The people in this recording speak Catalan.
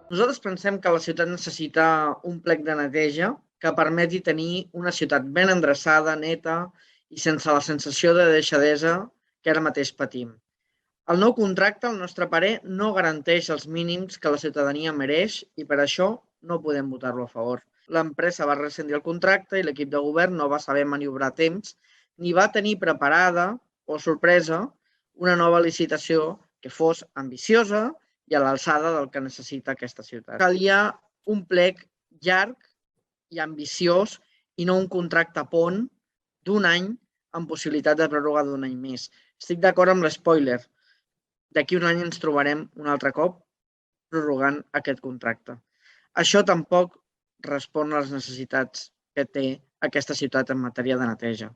Nosaltres pensem que la ciutat necessita un plec de neteja que permeti tenir una ciutat ben endreçada, neta i sense la sensació de deixadesa que ara mateix patim. El nou contracte, al nostre parer, no garanteix els mínims que la ciutadania mereix i per això no podem votar-lo a favor. L'empresa va rescindir el contracte i l'equip de govern no va saber maniobrar a temps ni va tenir preparada, o sorpresa, una nova licitació que fos ambiciosa i a l'alçada del que necessita aquesta ciutat. Calia un plec llarg i ambiciós i no un contracte pont d'un any amb possibilitat de pròrroga d'un any més. Estic d'acord amb l'spoiler. D'aquí un any ens trobarem un altre cop prorrogant aquest contracte. Això tampoc respon a les necessitats que té aquesta ciutat en matèria de neteja.